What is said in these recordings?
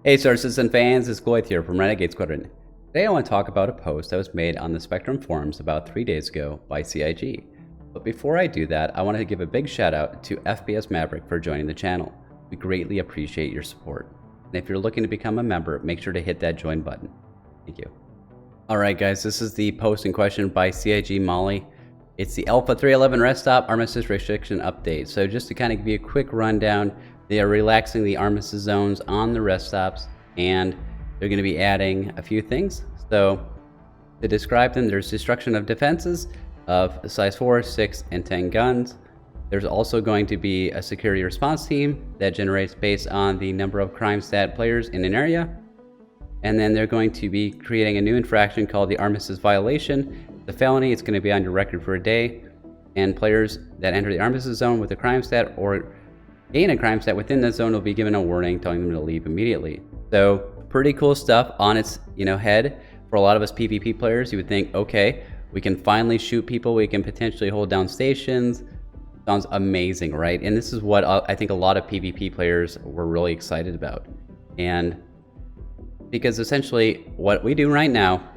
Hey Star Citizen fans, it's Goliath here from Renegade Squadron. Today I want to talk about a post that was made on the Spectrum forums about 3 days ago by CIG. But before I do that, I want to give a big shout out to FPS Maverick for joining the channel. We greatly appreciate your support. And if you're looking to become a member, make sure to hit that join button. Thank you. Alright guys, this is the post in question by CIG Molly. It's the Alpha 311 rest stop Armistice restriction update. So just to kind of give you a quick rundown, they are relaxing the Armistice zones on the rest stops, and they're going to be adding a few things. So to describe them, there's destruction of defenses of size 4, 6, and 10 guns. There's also going to be a security response team that generates based on the number of crime stat players in an area. And then they're going to be creating a new infraction called the Armistice violation. The felony, it's going to be on your record for a day, and players that enter the Armistice zone with a crime stat or gain a crime stat within the zone will be given a warning telling them to leave immediately. So pretty cool stuff on its head. For a lot of us PvP players, you would think, okay, we can finally shoot people, we can potentially hold down stations. Sounds amazing, right? And this is what I think a lot of PvP players were really excited about. And because essentially what we do right now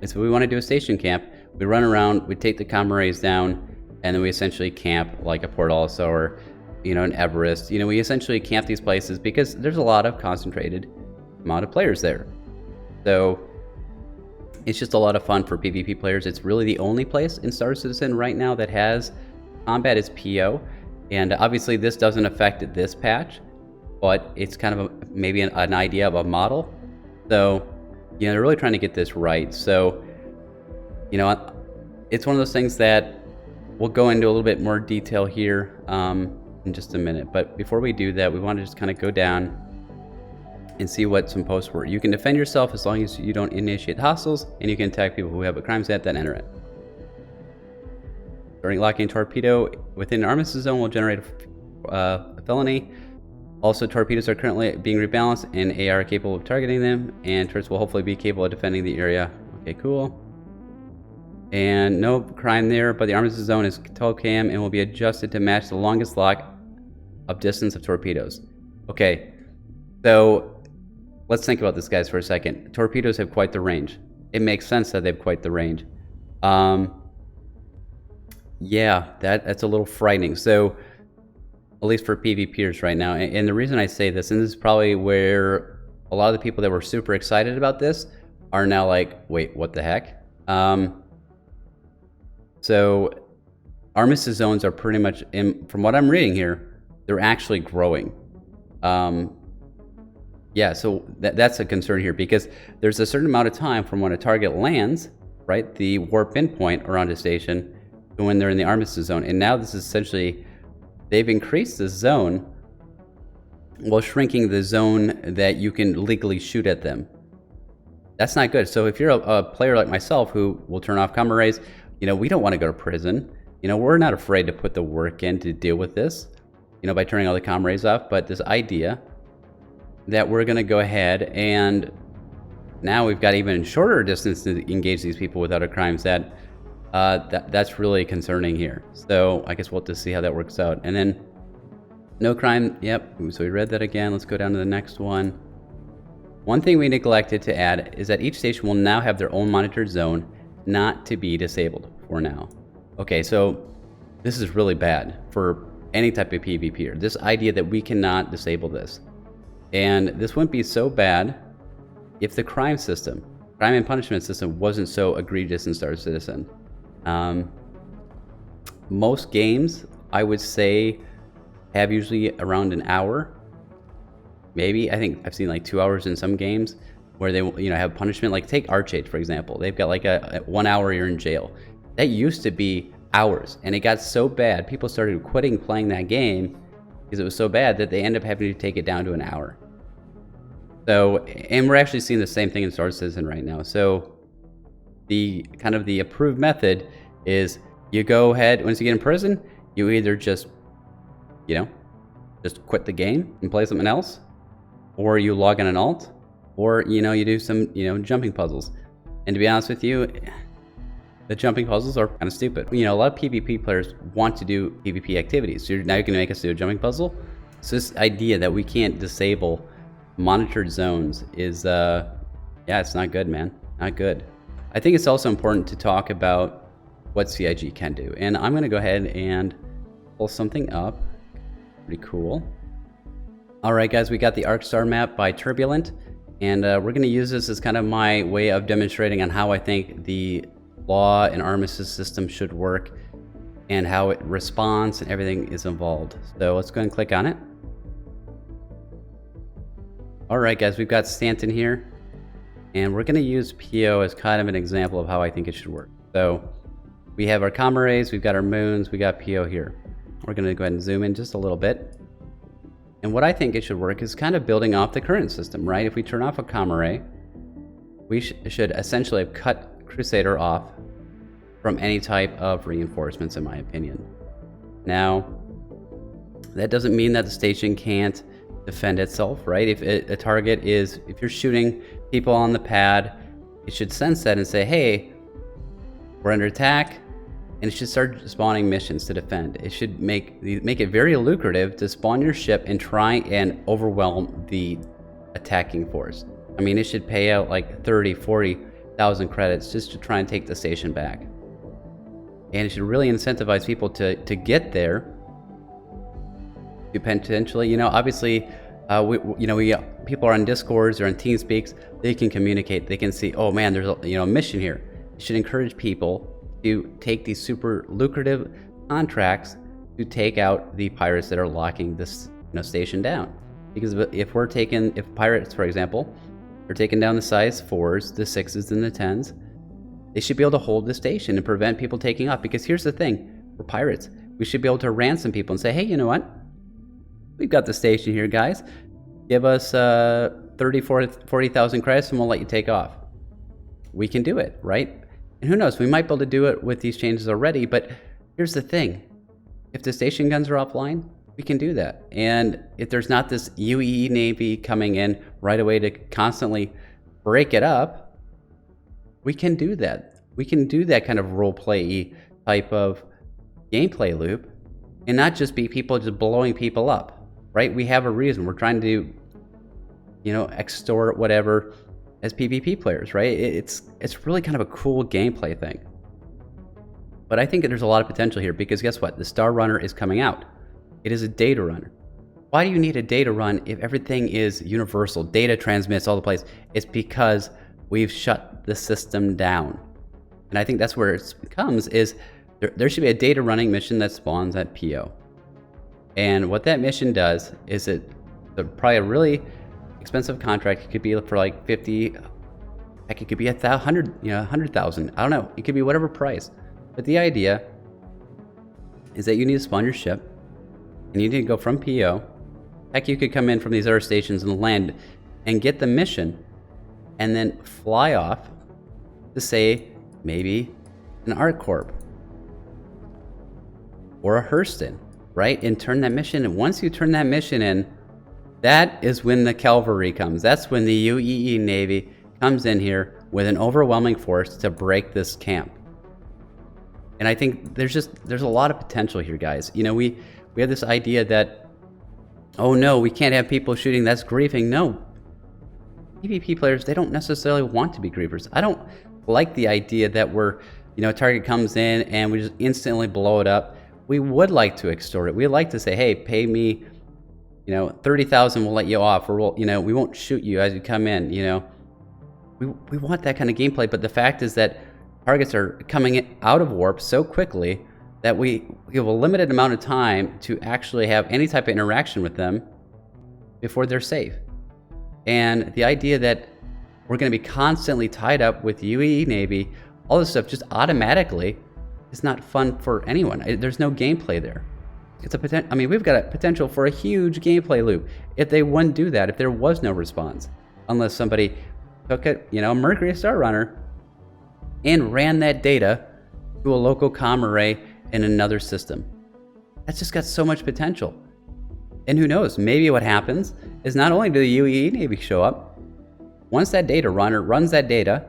is if we want to do a station camp, we run around, we take the comrades down, and then we essentially camp like a Port Olisar or an Everest. We essentially camp these places because there's a lot of concentrated amount of players there. So it's just a lot of fun for PvP players. It's really the only place in Star Citizen right now that has combat is PO. And obviously this doesn't affect this patch, but it's kind of maybe an idea of a model. So, they're really trying to get this right. So, it's one of those things that we'll go into a little bit more detail here in just a minute. But before we do that, we want to just kind of go down and see what some posts were. You can defend yourself as long as you don't initiate hostiles, and you can attack people who have a crime stat, then enter it. During locking torpedo within an Armistice zone will generate a felony. Also, torpedoes are currently being rebalanced, and AR are capable of targeting them, and turrets will hopefully be capable of defending the area. Okay, cool. And no crime there, but the Armistice zone is 12 km and will be adjusted to match the longest lock of distance of torpedoes. Okay, so let's think about this, guys, for a second. Torpedoes have quite the range. It makes sense that they have quite the range. Yeah, that's a little frightening. So, at least for PvPers right now. And the reason I say this, and this is probably where a lot of the people that were super excited about this are now like, wait, what the heck? So, Armistice zones are pretty much, from what I'm reading here, they're actually growing. Yeah, so that's a concern here because there's a certain amount of time from when a target lands, right, the warp in point around a station, to when they're in the Armistice zone. And now this is essentially, they've increased the zone while shrinking the zone that you can legally shoot at them. That's not good. So if you're a player like myself who will turn off combat rays, we don't want to go to prison. We're not afraid to put the work in to deal with this, by turning all the comm rays off. But this idea that we're going to go ahead and now we've got even shorter distance to engage these people without a crime stat, that's really concerning here. So I guess we'll have to see how that works out. And then no crime. Yep. So we read that again. Let's go down to the next one. One thing we neglected to add is that each station will now have their own monitored zone, not to be disabled for now. Okay, so this is really bad for any type of PvPer. This idea that we cannot disable this. And this wouldn't be so bad if the crime and punishment system wasn't so egregious in Star Citizen. Most games, I would say, have usually around an hour. Maybe, I think I've seen like 2 hours in some games where they have punishment. Like take Archage, for example. They've got like a 1 hour you're in jail. That used to be hours, and it got so bad, people started quitting playing that game because it was so bad that they end up having to take it down to an hour. So, and we're actually seeing the same thing in Star Citizen right now. So the kind of the approved method is you go ahead, once you get in prison, you either just quit the game and play something else, or you log in an alt, or you do some jumping puzzles. And to be honest with you, the jumping puzzles are kind of stupid. A lot of PvP players want to do PvP activities. So now you're going to make us do a jumping puzzle? So this idea that we can't disable monitored zones is, yeah, it's not good, man. Not good. I think it's also important to talk about what CIG can do. And I'm going to go ahead and pull something up. Pretty cool. All right, guys, we got the ArcStar map by Turbulent. And we're going to use this as kind of my way of demonstrating on how I think the law and Armistice system should work and how it responds and everything is involved. So let's go ahead and click on it. All right, guys, we've got Stanton here, and we're going to use PO as kind of an example of how I think it should work. So we have our comm arrays, we've got our moons, we got PO here. We're going to go ahead and zoom in just a little bit. And what I think it should work is kind of building off the current system, right? If we turn off a comm array, we should essentially cut Crusader off from any type of reinforcements, in my opinion. Now, that doesn't mean that the station can't defend itself, right? If a target is, if you're shooting people on the pad, it should sense that and say, hey, we're under attack, and it should start spawning missions to defend. It should make it very lucrative to spawn your ship and try and overwhelm the attacking force. I mean, it should pay out like 30, 40,000 credits just to try and take the station back. And it should really incentivize people to get there. To potentially, you know, obviously, people are on Discords or on TeamSpeaks. They can communicate. They can see, oh man, there's a mission here. It should encourage people to take these super lucrative contracts to take out the pirates that are locking this station down. Because if pirates, for example, are taking down the size 4s, the 6s, and the 10s, they should be able to hold the station and prevent people taking off. Because here's the thing, for pirates, we should be able to ransom people and say, hey, you know what? We've got the station here, guys. Give us 30, 40,000 credits and we'll let you take off. We can do it, right? And who knows, we might be able to do it with these changes already, but here's the thing. If the station guns are offline, we can do that. And if there's not this UEE Navy coming in right away to constantly break it up, we can do that. We can do that kind of role-play type of gameplay loop and not just be people just blowing people up, right? We have a reason. We're trying to, extort whatever as PvP players, right? It's really kind of a cool gameplay thing. But I think that there's a lot of potential here because guess what? The Star Runner is coming out. It is a data runner. Why do you need a data run if everything is universal? Data transmits all the place. It's because we've shut the system down. And I think that's where it comes is there should be a data running mission that spawns at PO. And what that mission does is probably a really expensive contract. It could be for like 50, heck, it could be 100,000. I don't know. It could be whatever price. But the idea is that you need to spawn your ship and you need to go from PO. Heck, you could come in from these other stations and land and get the mission and then fly off to say maybe an ArcCorp or a Hurston, right? And turn that mission. And once you turn that mission in, that is when the cavalry comes. That's when the UEE Navy comes in here with an overwhelming force to break this camp. And I think there's a lot of potential here, guys. We have this idea that, oh no, we can't have people shooting, that's griefing. No. PvP players, they don't necessarily want to be griefers. I don't like the idea that a target comes in and we just instantly blow it up. We would like to extort it. We'd like to say, hey, pay me 30,000, we'll let you off, or we won't shoot you as you come in. We want that kind of gameplay, but the fact is that targets are coming out of warp so quickly that we have a limited amount of time to actually have any type of interaction with them before they're safe. And the idea that we're going to be constantly tied up with UEE Navy, all this stuff just automatically is not fun for anyone. There's no gameplay there. We've got a potential for a huge gameplay loop if they wouldn't do that, if there was no response. Unless somebody took a Mercury Star Runner and ran that data to a local comm array in another system. That's just got so much potential. And who knows, maybe what happens is not only do the UEE Navy show up, once that data runner runs that data,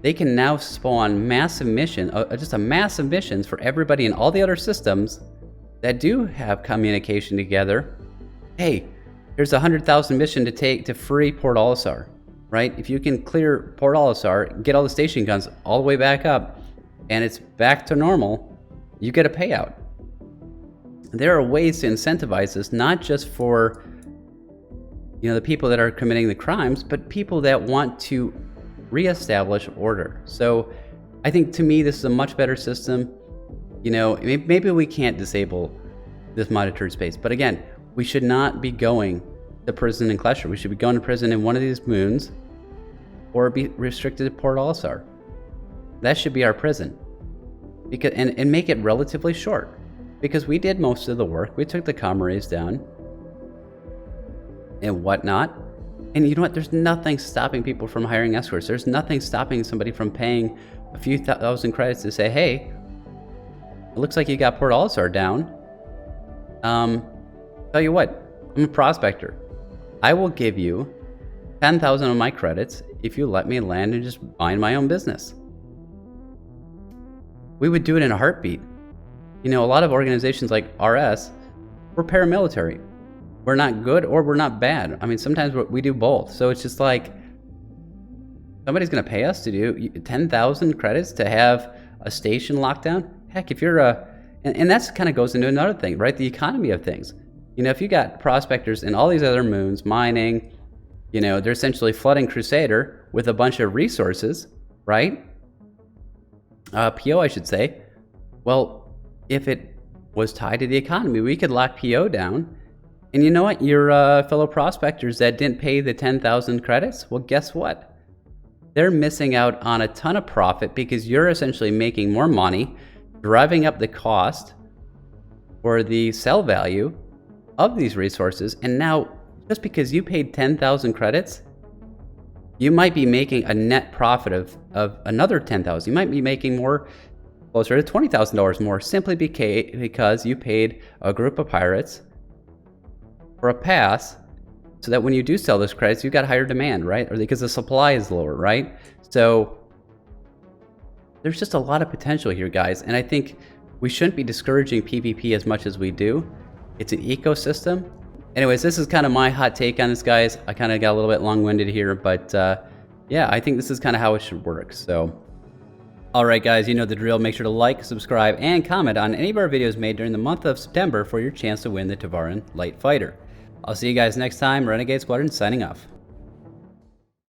they can now spawn massive missions for everybody in all the other systems that do have communication together. Hey, There's a 100,000 mission to take to free Port Olisar, right? If you can clear Port Olisar, get all the station guns all the way back up, and it's back to normal, you get a payout. There are ways to incentivize this, not just for the people that are committing the crimes, but people that want to reestablish order. So I think, to me, this is a much better system. Maybe we can't disable this monitored space, but again, we should not be going to prison in Klesher. We should be going to prison in one of these moons, or be restricted to Port Olisar. That should be our prison, because and make it relatively short, because we did most of the work. We took the comrades down and whatnot. And you know what? There's nothing stopping people from hiring escorts. There's nothing stopping somebody from paying a few thousand credits to say, hey, it looks like you got Port Olisar down. Tell you what, I'm a prospector. I will give you 10,000 of my credits if you let me land and just mind my own business. We would do it in a heartbeat. A lot of organizations like RS, we're paramilitary. We're not good or we're not bad. I mean, sometimes we do both. So it's just like, somebody's going to pay us to do 10,000 credits to have a station lockdown. Heck, if you're and that's kind of goes into another thing, right? The economy of things. If you got prospectors in all these other moons mining, they're essentially flooding Crusader with a bunch of resources, right? PO, I should say. Well, if it was tied to the economy, we could lock PO down. And you know what? Your fellow prospectors that didn't pay the 10,000 credits, well, guess what? They're missing out on a ton of profit, because you're essentially making more money, driving up the cost or the sell value of these resources. And now, just because you paid 10,000 credits, you might be making a net profit of another 10,000. You might be making more, closer to $20,000 more, simply because you paid a group of pirates for a pass, so that when you do sell those credits, you've got higher demand, right? Or because the supply is lower, right? So there's just a lot of potential here, guys. And I think we shouldn't be discouraging PvP as much as we do. It's an ecosystem. Anyways, this is kind of my hot take on this, guys. I kind of got a little bit long-winded here, but yeah, I think this is kind of how it should work. So, all right, guys, you know the drill. Make sure to like, subscribe, and comment on any of our videos made during the month of September for your chance to win the Tavaran Light Fighter. I'll see you guys next time. Renegade Squadron signing off.